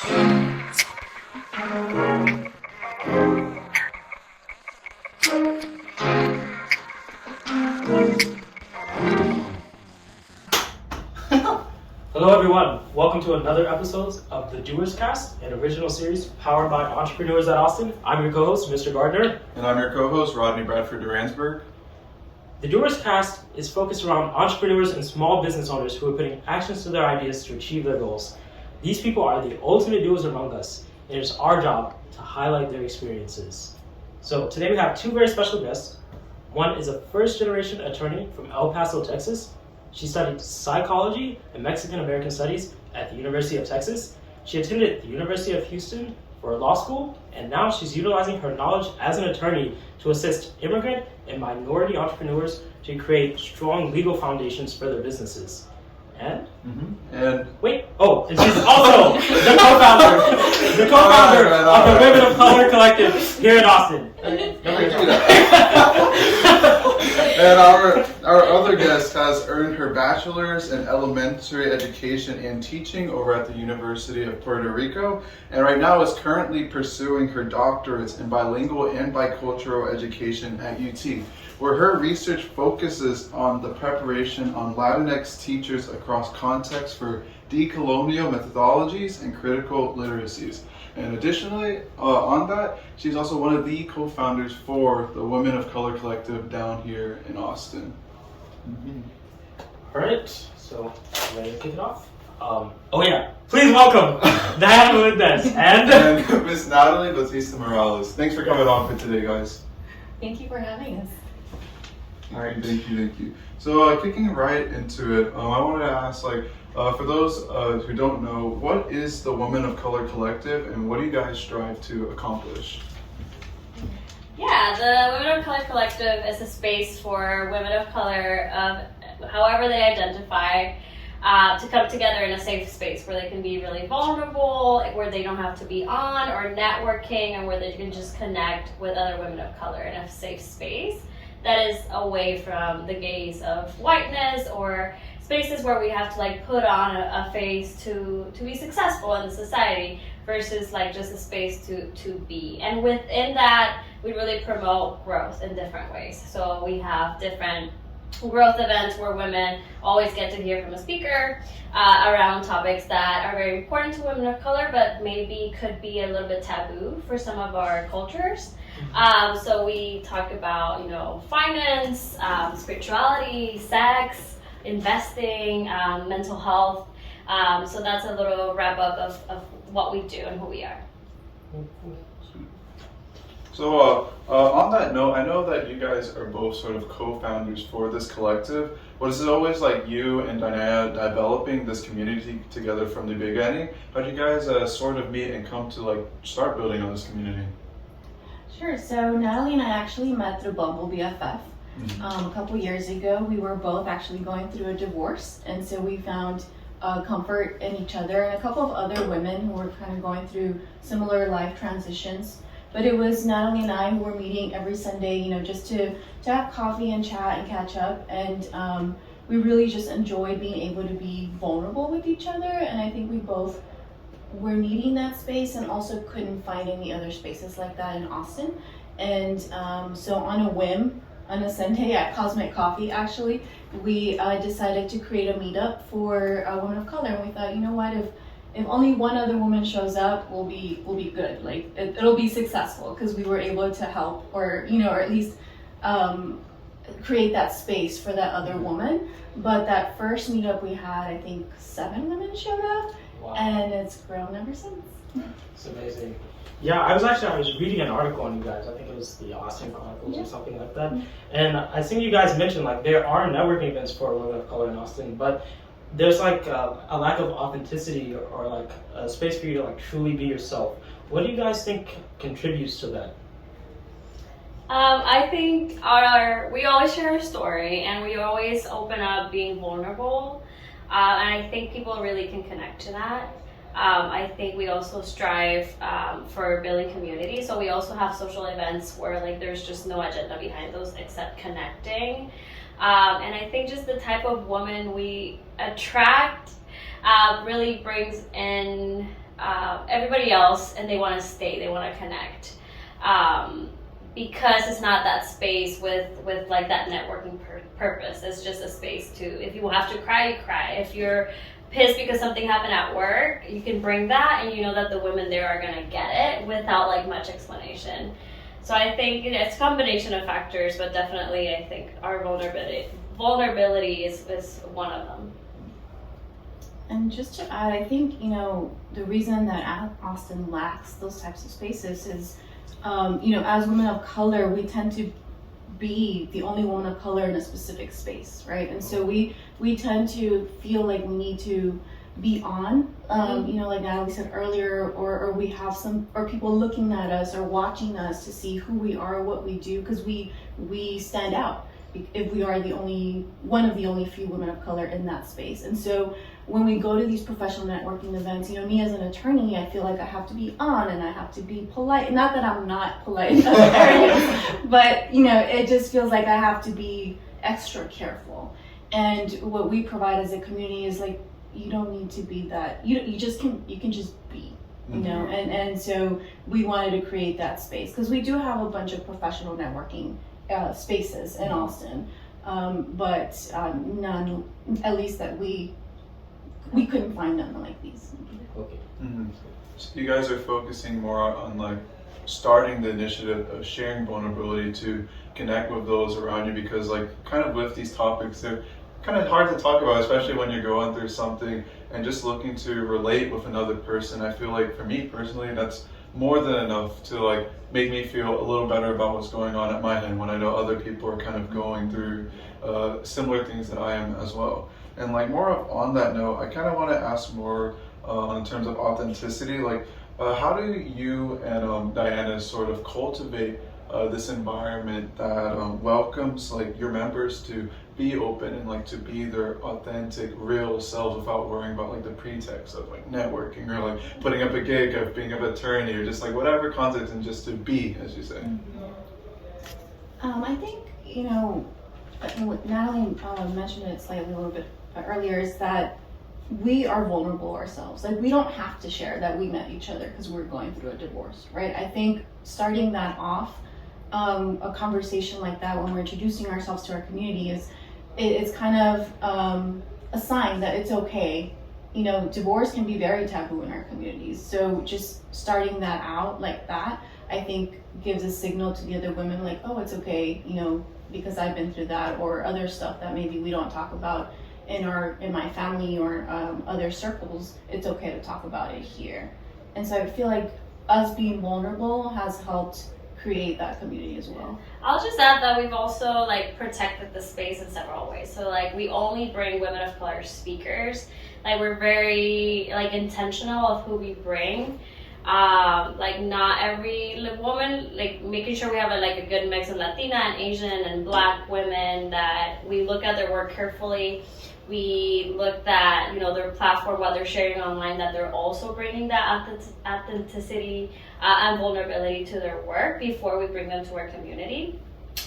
Hello everyone, welcome to another episode of the DoersCast, an original series powered by entrepreneurs at Austin. I'm your co-host, Mr. Gardner. And I'm your co-host, Rodney Bradford Duransburg. The DoersCast is focused around entrepreneurs and small business owners who are putting actions to their ideas to achieve their goals. These people are the ultimate doers among us, and it's our job to highlight their experiences. So today we have two very special guests. One is a first-generation attorney from El Paso, Texas. She studied psychology and Mexican American studies at the University of Texas. She attended the University of Houston for law school, and now she's utilizing her knowledge as an attorney to assist immigrant and minority entrepreneurs to create strong legal foundations for their businesses. And and she's also the co-founder of the Women of Color Collective here in Austin. And our other guest has earned her bachelor's in elementary education and teaching over at the University of Puerto Rico, and right now is currently pursuing her doctorates in bilingual and bicultural education at UT, where her research focuses on the preparation on Latinx teachers across contexts for decolonial methodologies and critical literacies. And additionally, on that, she's also one of the co-founders for the Women of Color Collective down here in Austin. All right, so ready to kick it off? Please welcome Diana and Melendez and Miss Nathaly Batista Morales. Thanks for coming on for today, guys. Thank you for having us. All right, thank you. So kicking right into it, I wanted to ask, for those who don't know, what is the Women of Color Collective, and what do you guys strive to accomplish? Yeah, the Women of Color Collective is a space for women of color, however they identify, to come together in a safe space where they can be really vulnerable, where they don't have to be on or networking, and where they can just connect with other women of color in a safe space that is away from the gaze of whiteness or spaces where we have to put on a face to be successful in society versus just a space to be. And within that, we really promote growth in different ways. So we have different growth events where women always get to hear from a speaker around topics that are very important to women of color, but maybe could be a little bit taboo for some of our cultures. So we talk about, finance, spirituality, sex, investing, mental health. So that's a little wrap up of what we do and who we are. So on that note, I know that you guys are both sort of co-founders for this collective. Was it always you and Diana developing this community together from the beginning? How did you guys sort of meet and come to start building on this community? Sure. So Nathaly and I actually met through Bumble BFF. A couple years ago, we were both actually going through a divorce, and so we found comfort in each other and a couple of other women who were kind of going through similar life transitions. But it was Nathaly and I who were meeting every Sunday, just to have coffee and chat and catch up, and we really just enjoyed being able to be vulnerable with each other, and I think we both were needing that space and also couldn't find any other spaces like that in Austin. And so on a whim, on a Sunday at Cosmic Coffee, actually, we decided to create a meetup for women of color. And we thought, you know what, if only one other woman shows up, we'll be good. It'll be successful because we were able to help, or at least create that space for that other woman. But that first meetup we had, I think 7 women showed up. Wow. And it's grown ever since. It's amazing. Yeah, I was reading an article on you guys. I think it was the Austin Chronicles or something like that. And I think you guys mentioned there are networking events for women of color in Austin, but there's a lack of authenticity or a space for you to truly be yourself. What do you guys think contributes to that? I think we always share our story, and we always open up being vulnerable, and I think people really can connect to that. I think we also strive for building community, so we also have social events where there's just no agenda behind those except connecting. And I think just the type of woman we attract really brings in everybody else, and they want to stay, they want to connect. Because it's not that space with like that networking purpose. It's just a space to, if you have to cry, you cry. If you're pissed because something happened at work, you can bring that, and you know that the women there are gonna get it without like much explanation. So I think it's a combination of factors, but definitely I think our vulnerability is one of them. And just to add, I think, you know, the reason that Austin lacks those types of spaces is, you know, as women of color, we tend to be the only woman of color in a specific space, right? And so we tend to feel like we need to be on, you know, like Nathaly said earlier, or we have or people looking at us or watching us to see who we are, what we do, because we stand out if we are one of the only few women of color in that space. And so when we go to these professional networking events, you know, me as an attorney, I feel like I have to be on and I have to be polite. Not that I'm not polite in other areas, but, you know, it just feels like I have to be extra careful. And what we provide as a community is like, you don't need to be that. You can just be, you know. And so we wanted to create that space because we do have a bunch of professional networking spaces in Austin, but none, at least that we couldn't find none like these. Okay. So you guys are focusing more on like starting the initiative of sharing vulnerability to connect with those around you, because like kind of with these topics, they're kind of hard to talk about, especially when you're going through something and just looking to relate with another person. I feel like for me personally, that's more than enough to like make me feel a little better about what's going on at my end when I know other people are kind of going through similar things that I am as well. And like more on that note, I kind of want to ask more in terms of authenticity. Like, how do you and Diana sort of cultivate this environment that welcomes like your members to be open and like to be their authentic, real selves without worrying about like the pretext of like networking or like putting up a gig of being an attorney or just like whatever context, and just to be, as you say? I think, you know, Nathaly mentioned it slightly a little bit earlier, is that we are vulnerable ourselves. Like, we don't have to share that we met each other because we're going through a divorce, right? I think starting that off, a conversation like that when we're introducing ourselves to our community it's kind of a sign that it's okay. You know, divorce can be very taboo in our communities. So just starting that out like that, I think gives a signal to the other women like, oh, it's okay, you know, because I've been through that, or other stuff that maybe we don't talk about in my family or other circles. It's okay to talk about it here. And so I feel like us being vulnerable has helped create that community as well. I'll just add that we've also like protected the space in several ways. So like we only bring women of color speakers. Like we're very like intentional of who we bring. Like not every woman, like making sure we have a good mix of Latina and Asian and Black women, that we look at their work carefully. We looked at, you know, their platform, what they're sharing online, that they're also bringing that authenticity and vulnerability to their work before we bring them to our community.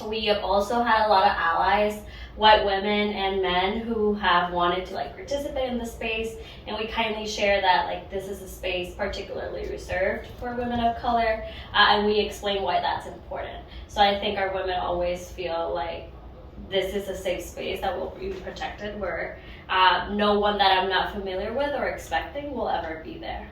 We have also had a lot of allies, white women and men, who have wanted to like participate in the space, and we kindly share that like this is a space particularly reserved for women of color, and we explain why that's important. So I think our women always feel like this is a safe space that will be protected, where no one that I'm not familiar with or expecting will ever be there.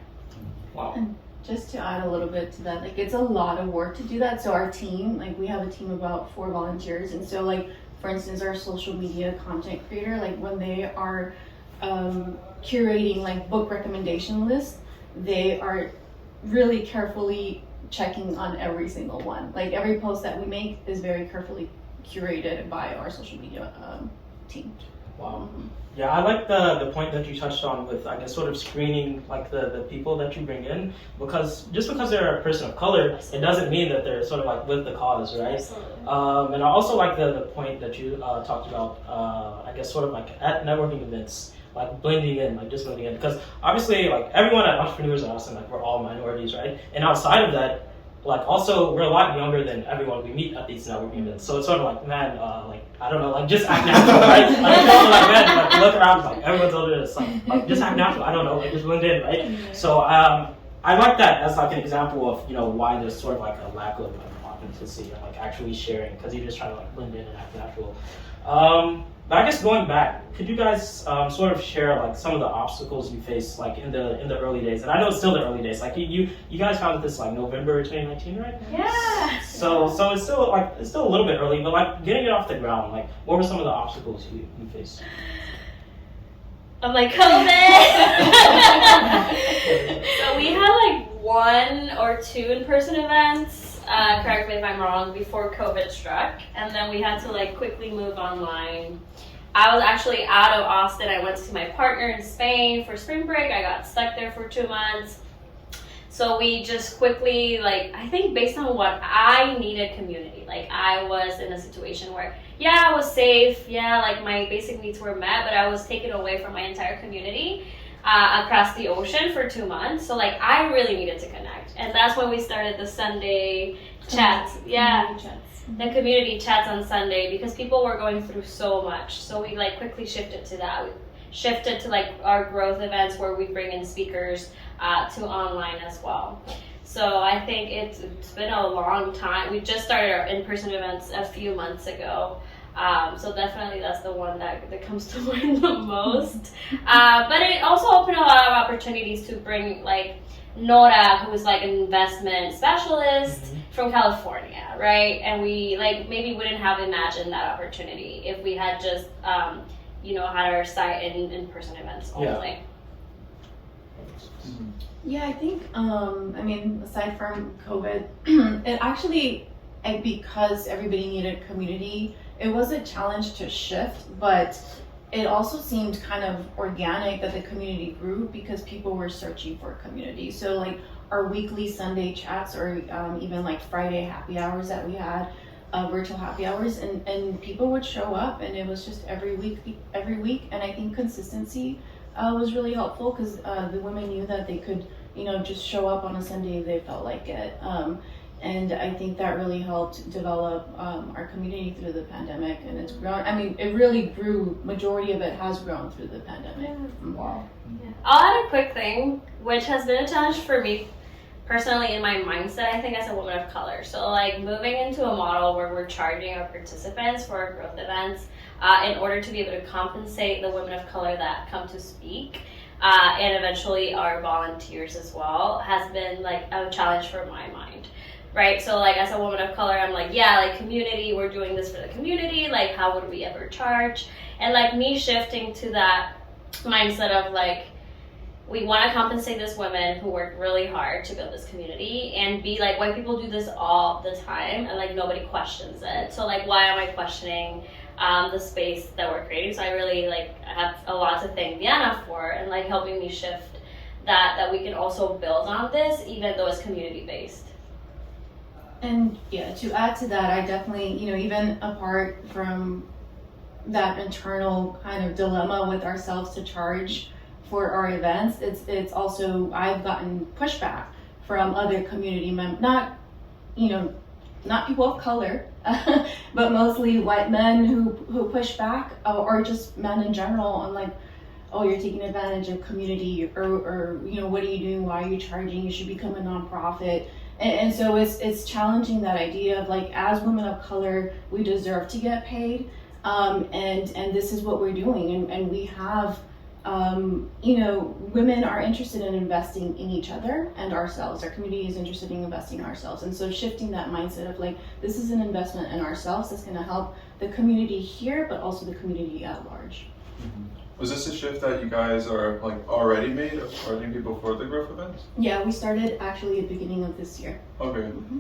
Wow. And just to add a little bit to that, like it's a lot of work to do that. So our team, like we have a team of about 4 volunteers, and so like for instance our social media content creator, like when they are curating like book recommendation lists, they are really carefully checking on every single one. Like every post that we make is very carefully curated by our social media team. Wow. Yeah, I like the point that you touched on with, I guess, sort of screening like the people that you bring in, because just because they're a person of color, it doesn't mean that they're sort of like with the cause, right? And I also like the point that you talked about, I guess, sort of like at networking events, like blending in, like just blending in, because obviously like everyone at Entrepreneurs in Austin, like we're all minorities, right? And outside of that, like also we're a lot younger than everyone we meet at these networking events, so it's sort of like, man, like I don't know, like just act natural, right? Like it's also like, man, like look around, like everyone's older than us, like just act natural. I don't know, like just blend in, right? So I I like that as like an example of why there's sort of like a lack of authenticity and like actually sharing because you just try to like blend in and act natural. But I guess going back, could you guys sort of share like some of the obstacles you faced like in the early days? And I know it's still the early days. Like you guys founded this like November 2019, right? Yeah. So it's still a little bit early, but like getting it off the ground, like what were some of the obstacles you faced? I'm like, COVID! So we had like 1 or 2 in-person events, correct me if I'm wrong, before COVID struck. And then we had to like quickly move online. I was actually out of Austin. I went to see my partner in Spain for spring break. I got stuck there for 2 months. So we just quickly, like, I think based on what I needed community. Like I was in a situation where, yeah, I was safe. Yeah, like my basic needs were met, but I was taken away from my entire community across the ocean for 2 months. So like I really needed to connect. And that's when we started the Sunday chats. Yeah. The community chats on Sunday because people were going through so much. So we like quickly shifted to that. We shifted to like our growth events where we bring in speakers to online as well. So I think it's been a long time. We just started our in-person events a few months ago. So definitely that's the one that comes to mind the most. But it also opened a lot of opportunities to bring like Nora, who is like an investment specialist from California, right? And we like maybe wouldn't have imagined that opportunity if we had just had our site in-person events only. Yeah, I think, aside from COVID, it actually, because everybody needed community, it was a challenge to shift, but it also seemed kind of organic that the community grew because people were searching for community. So like our weekly Sunday chats or even like Friday happy hours that we had, virtual happy hours, and people would show up, and it was just every week. And I think consistency was really helpful because the women knew that they could, just show up on a Sunday if they felt like it. And I think that really helped develop our community through the pandemic, and it's grown. I mean, it really grew. Majority of it has grown through the pandemic. Wow. Yeah. I'll add a quick thing, which has been a challenge for me personally in my mindset, I think, as a woman of color. So like moving into a model where we're charging our participants for our growth events in order to be able to compensate the women of color that come to speak and eventually our volunteers as well has been like a challenge for my mind. Right, so like as a woman of color, I'm like, yeah, like community, we're doing this for the community, like how would we ever charge? And like me shifting to that mindset of like, we want to compensate these women who work really hard to build this community, and be like, white people do this all the time and like nobody questions it. So like, why am I questioning the space that we're creating? So I really like have a lot to thank Diana for and like helping me shift that we can also build on this even though it's community based. And yeah, to add to that, I definitely, even apart from that internal kind of dilemma with ourselves to charge for our events, it's also, I've gotten pushback from other community members, not people of color, but mostly white men who push back, or just men in general, and like, oh, you're taking advantage of community, or what are you doing? Why are you charging? You should become a nonprofit. And so it's challenging that idea of like, as women of color, we deserve to get paid, and this is what we're doing, and we have, women are interested in investing in each other and ourselves. Our community is interested in investing in ourselves, and so shifting that mindset of like, this is an investment in ourselves that's going to help the community here, but also the community at large. Mm-hmm. Was this a shift that you guys are like already made of charging people for the growth events? Yeah, we started actually at the beginning of this year. Okay. Mm-hmm.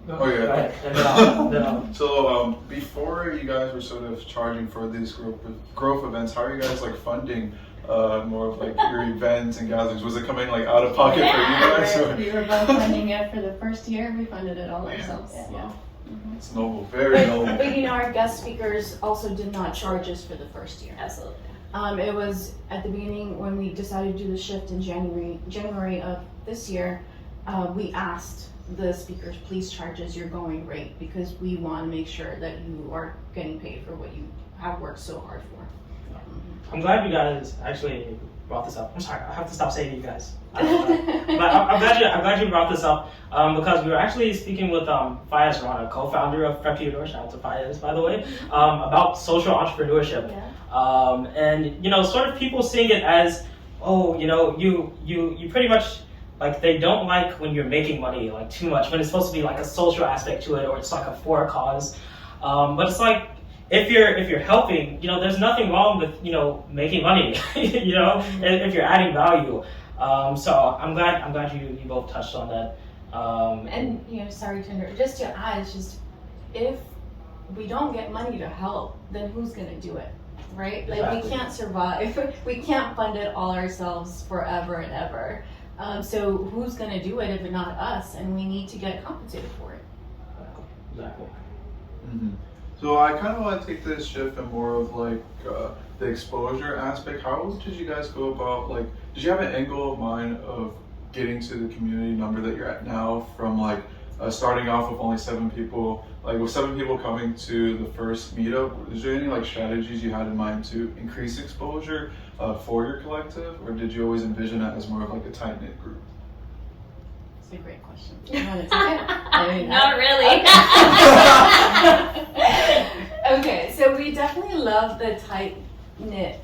Oh yeah. So before you guys were sort of charging for these growth events, how are you guys like funding more of like your events and gatherings? Was it coming like out of pocket for you guys? Or? We were both funding it for the first year. We funded it all ourselves. Wow. It's noble, very noble. But our guest speakers also did not charge us for the first year. Absolutely. It was at the beginning when we decided to do the shift in January of this year. We asked the speakers, please charge us your going rate, because we want to make sure that you are getting paid for what you have worked so hard for. I'm glad you guys actually brought this up. I'm sorry, I have to stop saying you guys. But I'm glad you brought this up because we were actually speaking with Fayez Rana, co-founder of Prepudor. Shout out to Fayez, by the way, about social entrepreneurship. Yeah. And sort of people seeing it as, oh, you pretty much like they don't like when you're making money like too much when it's supposed to be like a social aspect to it or it's like a for a cause. But it's like if you're helping, there's nothing wrong with making money, if you're adding value. So I'm glad you both touched on that. And sorry to interrupt. Just to add, it's just if we don't get money to help, then who's gonna do it, right? Like Exactly. we can't survive. We can't fund it all ourselves forever and ever. So who's gonna do it if not us? And we need to get compensated for it. Exactly. Mm-hmm. So I kind of want to take this shift and more of like the exposure aspect. How did you guys go about, like, did you have an end goal of mind of getting to the community number that you're at now from like starting off with only 7 people, like with 7 people coming to the first meetup? Is there any like strategies you had in mind to increase exposure for your collective, or did you always envision that as more of like a tight-knit group? It's a great question. You want to take it? I mean, Not really. Okay, so we definitely love the tight-knit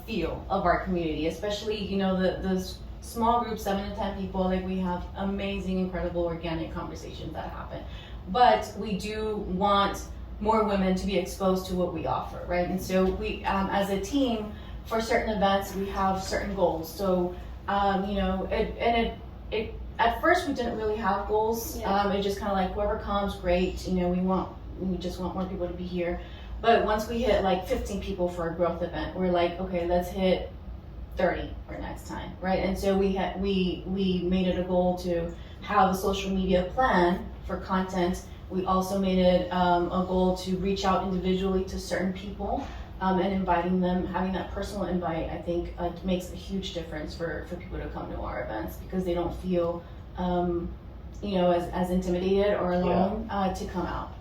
feel of our community, especially, the small group, 7 to 10 people, like we have amazing, incredible organic conversations that happen. But we do want more women to be exposed to what we offer, right? And so we, as a team, for certain events, we have certain goals. So, it at first we didn't really have goals. Yeah. It just kind of like whoever comes, great. We just want more people to be here. But once we hit like 15 people for a growth event, we're like, okay, let's hit 30 for next time, right? And so we made it a goal to have a social media plan for content. We also made it a goal to reach out individually to certain people and inviting them. Having that personal invite, I think, makes a huge difference for people to come to our events because they don't feel, as intimidated or alone to come out.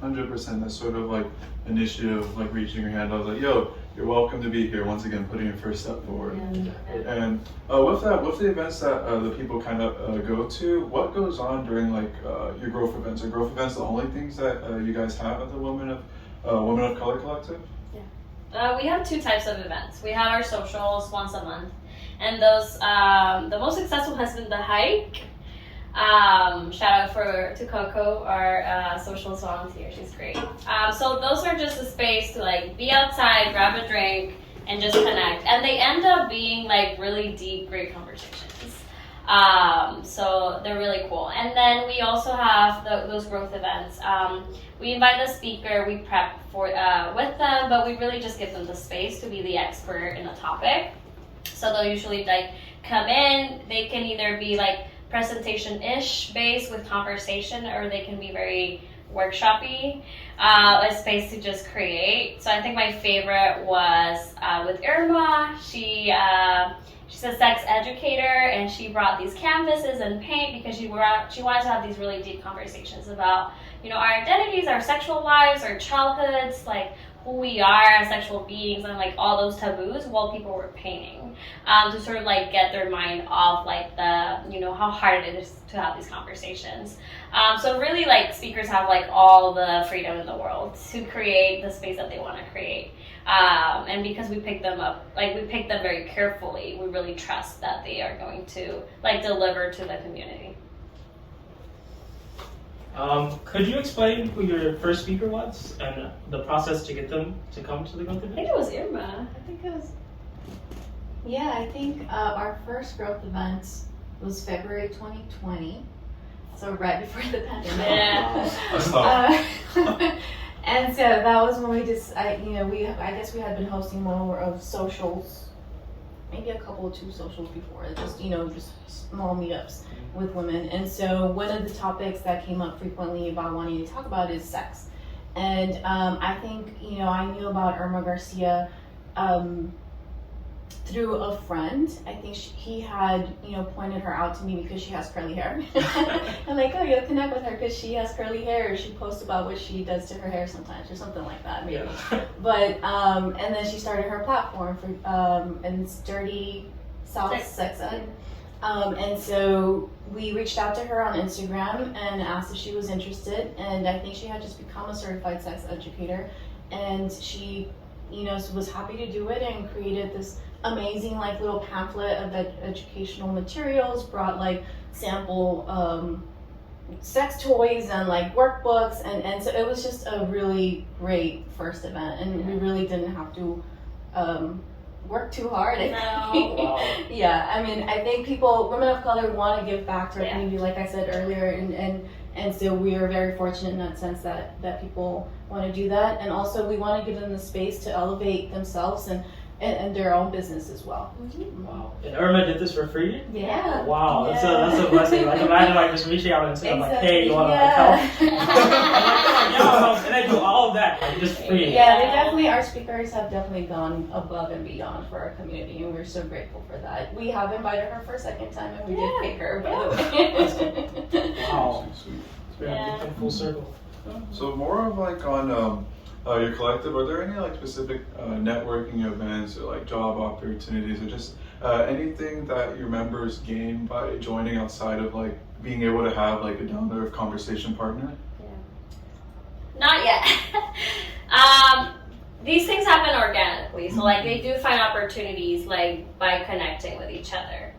100%. That sort of like initiative, like reaching your hand. I was like, yo, you're welcome to be here. Once again, putting your first step forward. And with the events that the people kind of go to, what goes on during like your growth events? Are growth events the only things that you guys have at the Women of Color Collective? We have 2 types of events. We have our socials once a month, and those the most successful has been the hike. Shout out to Coco, our socials volunteer. She's great. So those are just a space to like be outside, grab a drink, and just connect. And they end up being like really deep, great conversations. So they're really cool. And then we also have those growth events. We invite the speaker, we prep for with them, but we really just give them the space to be the expert in a topic. So they'll usually like come in. They can either be like presentation-ish based with conversation, or they can be very workshop-y, a space to just create. So I think my favorite was with Irma. She's a sex educator, and she brought these canvases and paint because she wanted to have these really deep conversations about, our identities, our sexual lives, our childhoods, like who we are as sexual beings, and like all those taboos while people were painting, to sort of like get their mind off like the, how hard it is to have these conversations. So really like speakers have like all the freedom in the world to create the space that they want to create. And because we pick them up, like we pick them very carefully, we really trust that they are going to like deliver to the community. Could you explain who your first speaker was and the process to get them to come to the growth I event? think it was Irma. I think our first growth event was February 2020, so right before the pandemic. Yeah. And so that was when we just, I guess we had been hosting more of socials, maybe a couple of 2 socials before, just small meetups with women. And so one of the topics that came up frequently about wanting to talk about is sex. And I think, I knew about Irma Garcia through a friend. I think he had, pointed her out to me because she has curly hair. I'm like, oh, you'll connect with her because she has curly hair. She posts about what she does to her hair sometimes or something like that, maybe. Yeah. But, and then she started her platform for, and it's Dirty South Sex Ed. And so we reached out to her on Instagram and asked if she was interested. And I think she had just become a certified sex educator. And she, was happy to do it and created this amazing little pamphlet of educational materials, brought sample sex toys and workbooks, and so it was just a really great first event, and we really didn't have to work too hard. No. Yeah, I mean, I think women of color want to give back to our community, like I said earlier, and so we are very fortunate in that sense that people want to do that, and also we want to give them the space to elevate themselves and their own business as well. Wow. And Irma did this for free? Yeah. Wow, that's a blessing. Imagine just reaching out and saying hey, you want to help? And I do all of that, just free. Yeah, our speakers have definitely gone above and beyond for our community, and we're so grateful for that. We have invited her for a second time, and we did pay her, by the way. Wow. Sweet. It's been full circle. So more of on your collective, are there any specific networking events or job opportunities or just anything that your members gain by joining outside of being able to have a down to earth conversation partner? Not yet. These things happen organically, so they do find opportunities by connecting with each other.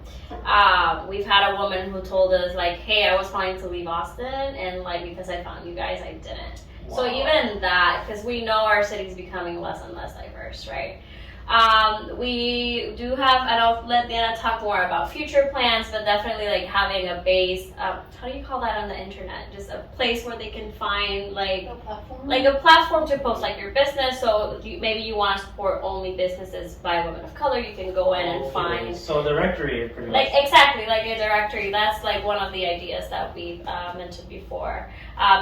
We've had a woman who told us hey, I was planning to leave Austin, and because I found you guys, I didn't. Wow. So even that, because we know our city's becoming less and less diverse, right? We do have, and I'll let Diana talk more about future plans, but definitely having a base, how do you call that on the internet? Just a place where they can find a platform? a platform to post your business. So maybe you want to support only businesses by women of color, you can go in and find. So a directory, pretty much. Exactly, a directory. That's one of the ideas that we mentioned before.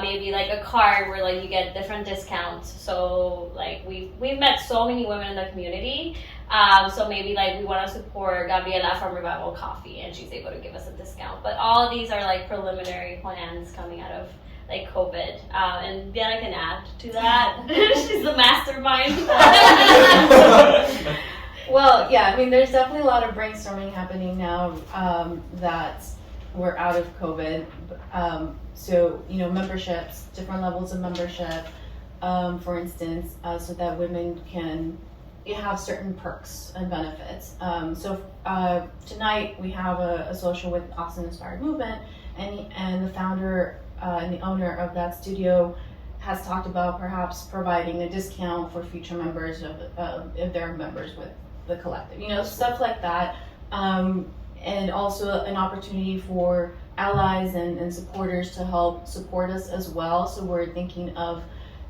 Maybe a card where you get different discounts. So we've met so many women in the community. So maybe we want to support Gabriela from Revival Coffee, and she's able to give us a discount. But all of these are preliminary plans coming out of COVID. And Diana can add to that. She's the mastermind. Well, yeah, I mean, there's definitely a lot of brainstorming happening now that we're out of COVID. So, memberships, different levels of membership, for instance, so that women can have certain perks and benefits. So tonight we have a social with Austin Inspired Movement, and the founder and the owner of that studio has talked about perhaps providing a discount for future members if they're members with the collective, stuff like that. And also an opportunity for allies and supporters to help support us as well. So we're thinking of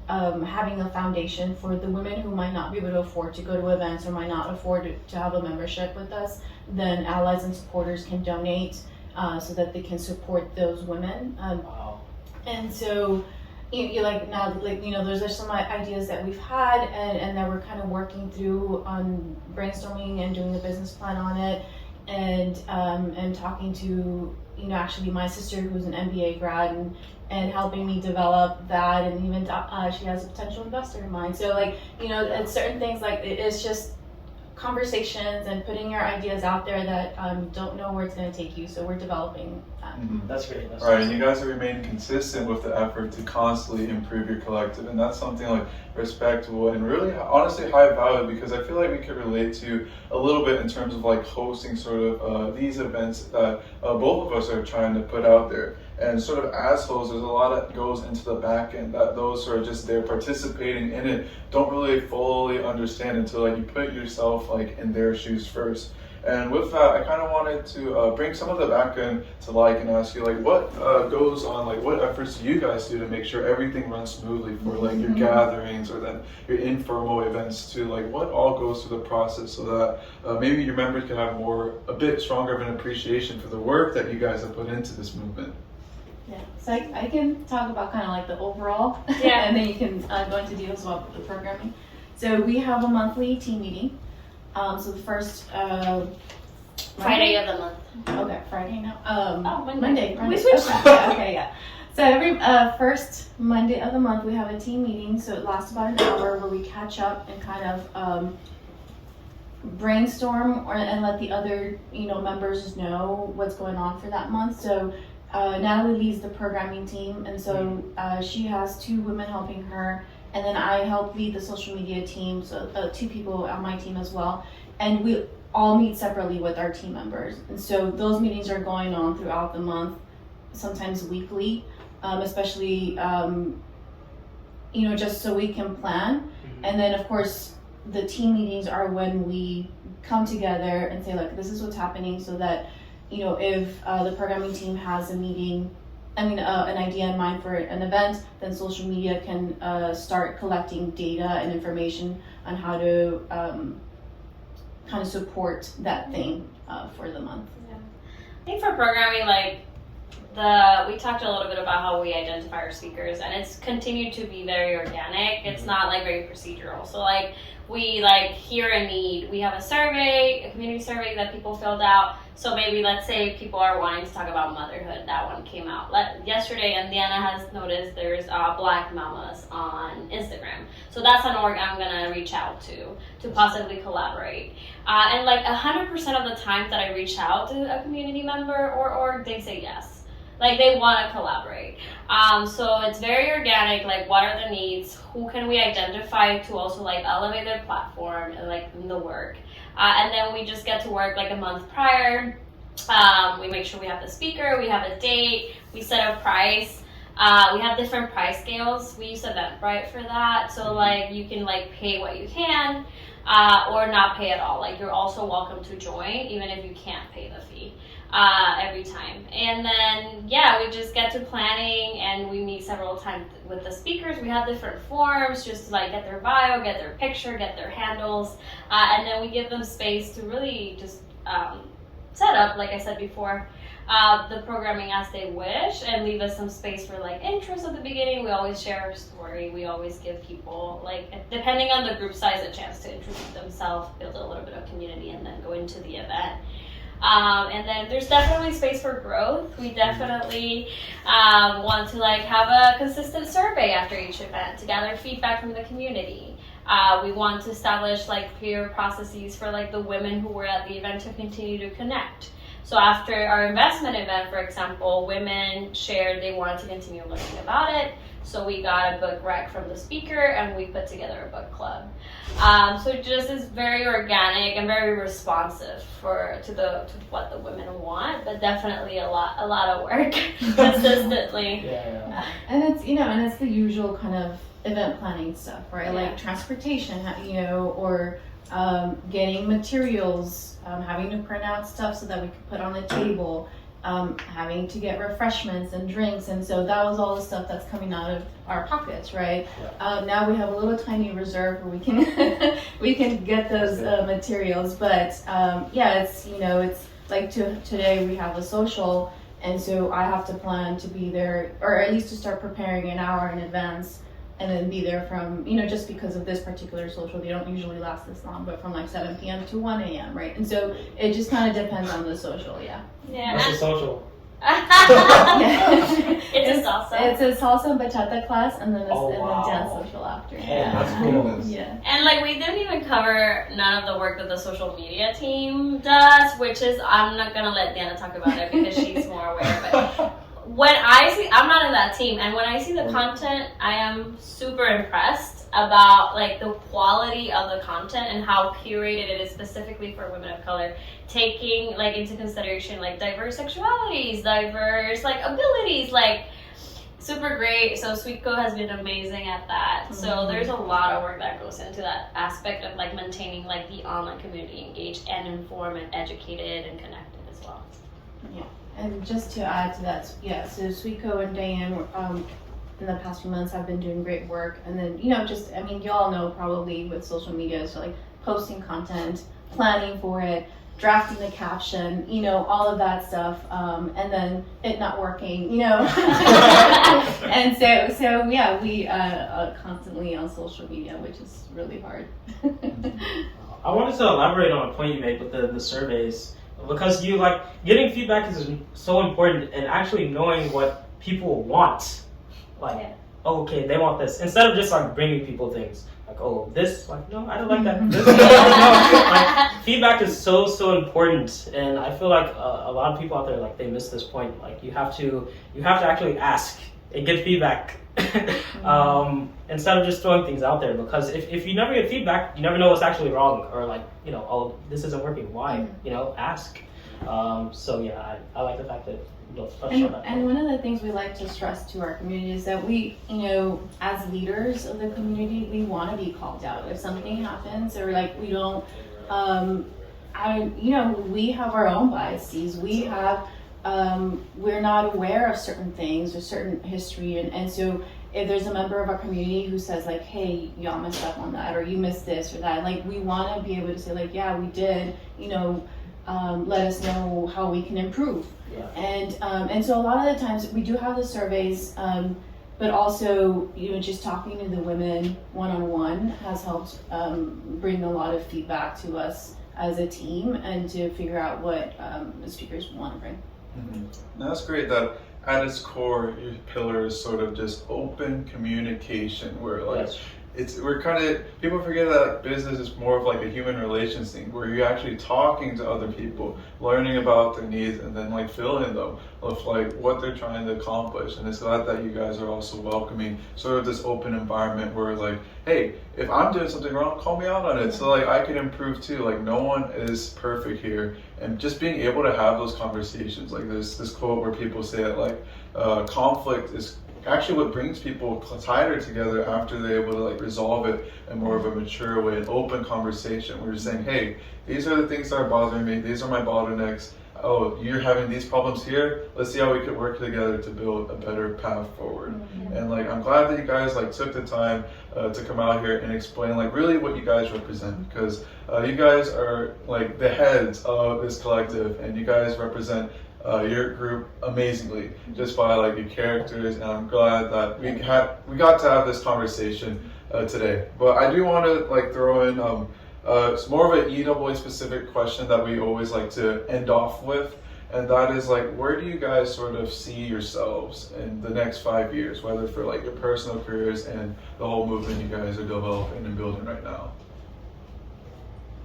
having a foundation for the women who might not be able to afford to go to events or might not afford to have a membership with us. Then allies and supporters can donate so that they can support those women. Wow. And so, those are some ideas that we've had and that we're kind of working through on brainstorming and doing a business plan on it, and talking to actually my sister who's an MBA grad and helping me develop that, and even she has a potential investor in mind. So it's certain things it's just conversations and putting your ideas out there that don't know where it's going to take you. So we're developing that. Mm-hmm. That's great. All right, and you guys have remained consistent with the effort to constantly improve your collective, and that's something respectable and really honestly high value, because I feel we could relate to a little bit in terms of hosting sort of these events that both of us are trying to put out there. And sort of as hosts, there's a lot that goes into the back end that those who are just there participating in it don't really fully understand until you put yourself in their shoes first. And with that, I kind of wanted to bring some of the back end to and ask you what goes on, what efforts do you guys do to make sure everything runs smoothly for your gatherings or then your informal events too, what all goes through the process so that maybe your members can have a bit stronger of an appreciation for the work that you guys have put into this movement. Yeah, so I can talk about kind of the overall, yeah, and then you can go into details about the programming. So we have a monthly team meeting. So the first Friday of the month. Okay, Friday now. Monday. Monday. We switched. Okay, yeah. So every first Monday of the month we have a team meeting. So it lasts about an hour where we catch up and kind of brainstorm and let the other members know what's going on for that month. So Nathaly leads the programming team, and so she has 2 women helping her, and then I help lead the social media team. So 2 people on my team as well, and we all meet separately with our team members. And so those meetings are going on throughout the month, sometimes weekly, especially just so we can plan. And then of course the team meetings are when we come together and say, like, this is what's happening, so that if the programming team has an idea in mind for an event, then social media can start collecting data and information on how to kind of support that thing for the month. Yeah. I think for programming, we talked a little bit about how we identify our speakers, and it's continued to be very organic. It's not very procedural. So we hear a need. We have a survey, a community survey that people filled out. So maybe let's say people are wanting to talk about motherhood. That one came out yesterday, and Diana has noticed there's Black Mamas on Instagram. So that's an org I'm gonna reach out to possibly collaborate. And 100% of the time that I reach out to a community member or org, they say yes. They want to collaborate. So it's very organic. What are the needs? Who can we identify to also elevate their platform and the work? And then we just get to work a month prior. We make sure we have the speaker, we have a date, we set a price. We have different price scales. We use Eventbrite for that. So you can pay what you can or not pay at all. You're also welcome to join even if you can't pay the fee. Every time. And then we just get to planning, and we meet several times with the speakers. We have different forms just to get their bio, get their picture, get their handles, and then we give them space to really just set up, like I said before, the programming as they wish, and leave us some space for intros at the beginning. We always share our story. We always give people, depending on the group size, a chance to introduce themselves, build a little bit of community, and then go into the event. And then there's definitely space for growth. We definitely want to have a consistent survey after each event to gather feedback from the community. We want to establish clear processes for the women who were at the event to continue to connect. So after our investment event, for example, women shared they wanted to continue learning about it. So we got a book rec from the speaker, and we put together a book club. So it just is very organic and very responsive to what the women want, but definitely a lot of work consistently. Yeah. And it's the usual kind of event planning stuff, right? Like transportation, or getting materials, having to print out stuff so that we could put on the table. Having to get refreshments and drinks, and so that was all the stuff that's coming out of our pockets, right? Now we have a little tiny reserve where we can we can get those materials, but it's today we have a social, and so I have to plan to be there, or at least to start preparing an hour in advance, and then be there from, just because of this particular social, they don't usually last this long, but from 7 p.m. to 1 a.m., right? And so it just kind of depends on the social, Yeah. What's the social? It's a salsa. It's a salsa and bachata class, and then dance social after. That's cool. Yeah. And we didn't even cover none of the work that the social media team does, which is, I'm not gonna let Diana talk about it because she's more aware, but when I'm not in that team, and when I see the content, I am super impressed about the quality of the content and how curated it is specifically for women of color, taking into consideration diverse sexualities, diverse abilities, super great. So Sweetco has been amazing at that. Mm-hmm. So there's a lot of work that goes into that aspect of maintaining the online community engaged and informed and educated and connected as well. Yeah. And just to add to that, so Sweetco and Diane, in the past few months have been doing great work. And then, you all know probably with social media, so posting content, planning for it, drafting the caption, all of that stuff, and then it not working, And we constantly on social media, which is really hard. I wanted to elaborate on a point you made with the surveys, because you like getting feedback is so important, and actually knowing what people want. Like, Yeah. oh, okay, they want this, instead of just like bringing people things. Like, oh, this, like, no, I don't like that. This, no. Like, feedback is so important, and I feel like a lot of people out there, like, they miss this point. Like, you have to actually ask and get feedback, instead of just throwing things out there. Because if you never get feedback, you never know what's actually wrong, or like, you know, oh, this isn't working. Why? You know, ask. So yeah, I like the fact that you'll touch on that. And one of the things we like to stress to our community is that we, you know, as leaders of the community, we want to be called out if something happens, or like we don't, you know, we have our own biases. We have, we're not aware of certain things or certain history, and so if there's a member of our community who says like, hey, y'all messed up on that, or you missed this or that, like we want to be able to say like, yeah, we did, you know, let us know how we can improve. Yeah. And so a lot of the times we do have the surveys, but also, you know, just talking to the women one-on-one has helped bring a lot of feedback to us as a team, and to figure out what the speakers want to bring. Mm-hmm. That's great that at its core, your pillar is sort of just open communication, where like we're kind of, people forget that business is more of like a human relations thing, where you're actually talking to other people, learning about their needs, and then like filling them with like what they're trying to accomplish. And it's glad that you guys are also welcoming sort of this open environment where like, hey, if I'm doing something wrong, call me out on it, so like I can improve too. Like no one is perfect here, and just being able to have those conversations. Like there's this quote where people say that like conflict is actually what brings people tighter together after they're able to like resolve it in more of a mature way, an open conversation. We're just saying, hey, these are the things that are bothering me, these are my bottlenecks. Oh, you're having these problems here, let's see how we could work together to build a better path forward. And like I'm glad that you guys like took the time to come out here and explain like really what you guys represent, because you guys are like the heads of this collective, and you guys represent your group amazingly just by like your characters, and I'm glad that we got to have this conversation today. But I do want to like throw in it's more of an EWA specific question that we always like to end off with, and that is like, where do you guys sort of see yourselves in the next 5 years, whether for like your personal careers and the whole movement you guys are developing and building right now?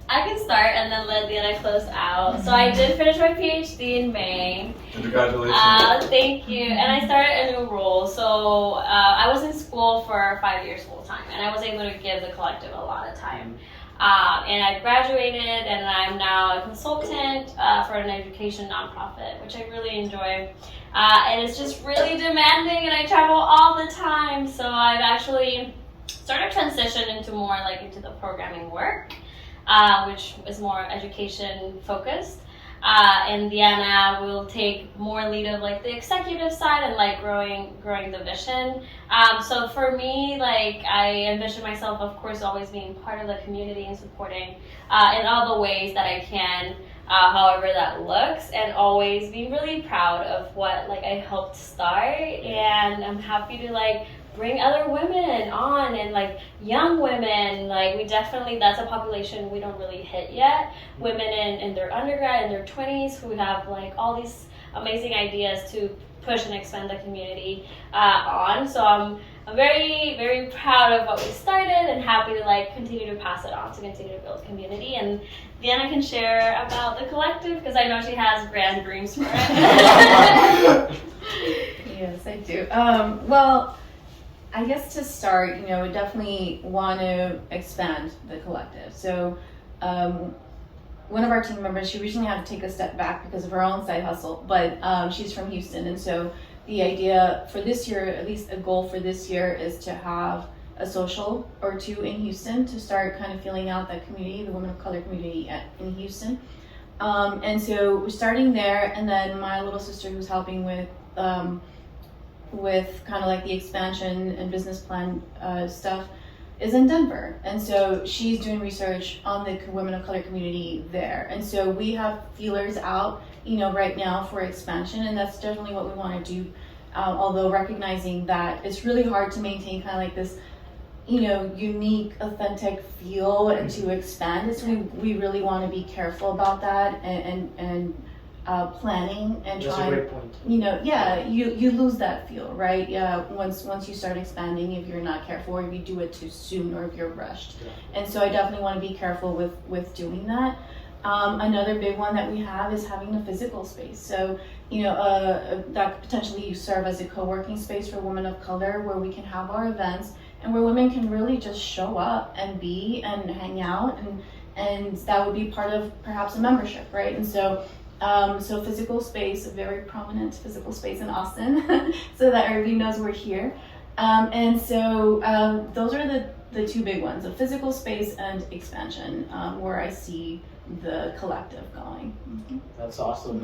I can start and then let Diana close out. So I did finish my PhD in May. Congratulations. Thank you. And I started a new role. So I was in school for 5 years full time, and I was able to give the collective a lot of time. And I graduated, and I'm now a consultant for an education nonprofit, which I really enjoy. And it's just really demanding, and I travel all the time. So I've actually sort of transitioned into more like into the programming work, which is more education focused. And Diana will take more lead of like the executive side and like growing the vision. So for me, like I envision myself, of course, always being part of the community and supporting in all the ways that I can, however that looks, and always being really proud of what like I helped start. And I'm happy to like bring other women on, and like young women, like we definitely, that's a population we don't really hit yet. Women in their undergrad, in their 20s, who have like all these amazing ideas to push and expand the community on. So I'm very, very proud of what we started, and happy to like continue to pass it on, to continue to build community. And Diana can share about the collective, because I know she has grand dreams for it. Yes, I do. Well, I guess to start, you know, we definitely want to expand the collective. So one of our team members, she recently had to take a step back because of her own side hustle, but she's from Houston. And so the idea for this year, at least a goal for this year, is to have a social or two in Houston to start kind of filling out the community, the women of color community in Houston. And so we're starting there, and then my little sister, who's helping with kind of like the expansion and business plan stuff, is in Denver. And so she's doing research on the women of color community there. And so we have feelers out, you know, right now for expansion, and that's definitely what we want to do. Although recognizing that it's really hard to maintain kind of like this unique, authentic feel to expand. So we really want to be careful about that and planning and That's trying. a great point. You lose that feel, right? Yeah, once you start expanding, if you're not careful, or if you do it too soon, or if you're rushed. Yeah. And so I definitely want to be careful with doing that. Another big one that we have is having a physical space. So, that potentially serve as a co-working space for women of color, where we can have our events and where women can really just show up and be and hang out, and that would be part of perhaps a membership, right? And so physical space, a very prominent physical space in Austin, so that everybody knows we're here. And so those are the two big ones: a physical space and expansion, where I see the collective going. Mm-hmm. That's awesome.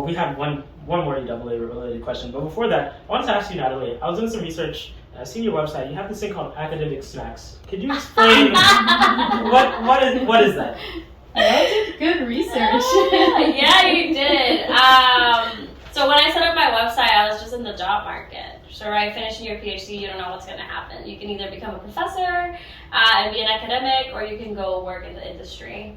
We had one more EAA related question, but before that, I wanted to ask you, Nathaly. I was doing some research. I've seen your website. You have this thing called academic snacks. Could you explain what is that? I did good research. Yeah, you did. So when I set up my website, I was just in the job market. So right, finishing your PhD, you don't know what's going to happen. You can either become a professor and be an academic, or you can go work in the industry,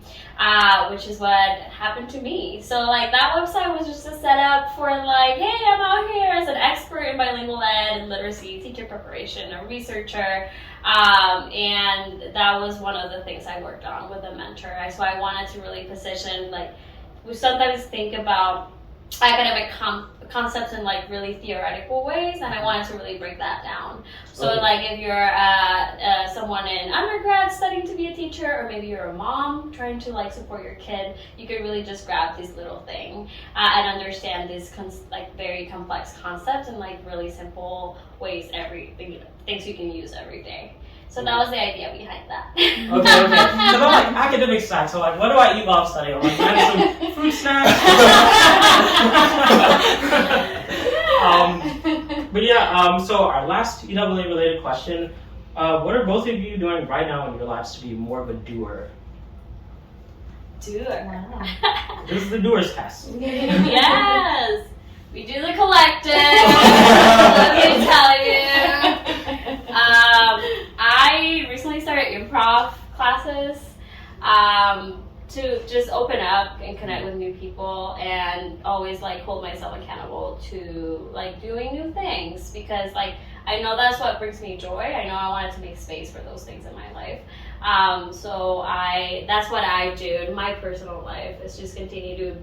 which is what happened to me. So like that website was just a setup for like, hey, I'm out here as an expert in bilingual ed and literacy, teacher preparation, a researcher. And that was one of the things I worked on with a mentor. So I wanted to really position, like, we sometimes think about academic concepts in like really theoretical ways, and I wanted to really break that down. So like if you're someone in undergrad studying to be a teacher, or maybe you're a mom trying to like support your kid, you could really just grab this little thing and understand these very complex concepts in like really simple ways, things you can use every day. So that was the idea behind that. Okay. So I'm like academic snacks. So like, what do I eat while I'm studying? I'm like, I have some fruit snacks. But yeah. So our last EAA related question: what are both of you doing right now in your lives to be more of a doer? Wow. This is the DoersCast. Yes, we do the collective. Let me tell you. I recently started improv classes to just open up and connect with new people, and always like hold myself accountable to like doing new things, because like I know that's what brings me joy. I know I wanted to make space for those things in my life. So that's what I do in my personal life, is just continue to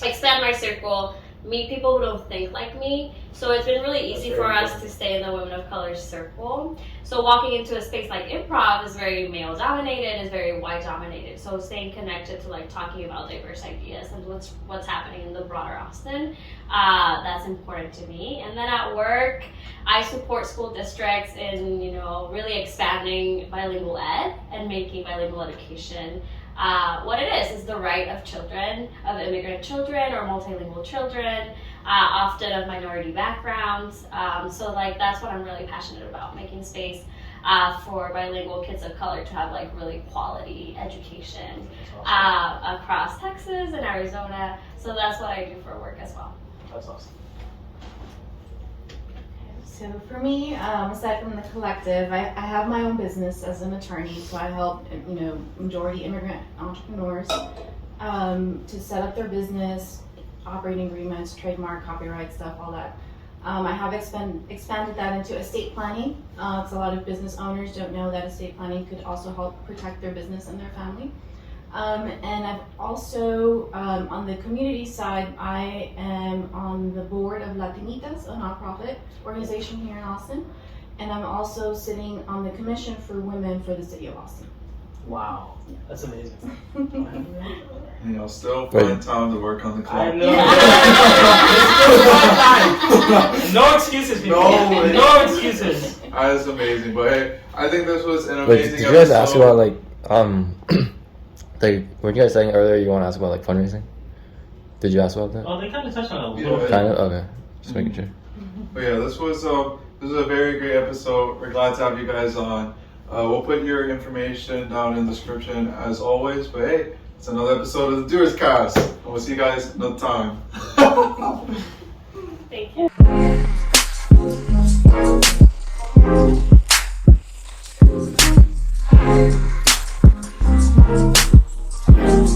expand my circle, meet people who don't think like me. So it's been really easy for us to stay in the women of color circle. So walking into a space like improv is very male dominated, is very white dominated. So staying connected to like talking about diverse ideas and what's happening in the broader Austin, that's important to me. And then at work, I support school districts in really expanding bilingual ed and making bilingual education what it is the right of children, of immigrant children or multilingual children, often of minority backgrounds. So like that's what I'm really passionate about, making space for bilingual kids of color to have like really quality education across Texas and Arizona. So that's what I do for work as well. That's awesome. So for me, aside from the collective, I have my own business as an attorney, so I help majority immigrant entrepreneurs to set up their business, operating agreements, trademark, copyright stuff, all that. I have expanded that into estate planning, because a lot of business owners don't know that estate planning could also help protect their business and their family. And I've also, on the community side, I am on the board of Latinitas, a nonprofit organization here in Austin. And I'm also sitting on the commission for women for the city of Austin. Wow, that's amazing. Still find time to work on the club. I know. No excuses, people. No excuses. That's amazing. But hey, I think this was an Wait, amazing did you guys episode. ask about were you guys saying earlier you want to ask about like fundraising? Did you ask about that? Oh, they kind of touched on it a little bit. Kind of? Okay. Just making sure. But yeah, this was a very great episode. We're glad to have you guys on. We'll put your information down in the description as always. But hey, it's another episode of the DoersCast. And we'll see you guys another time.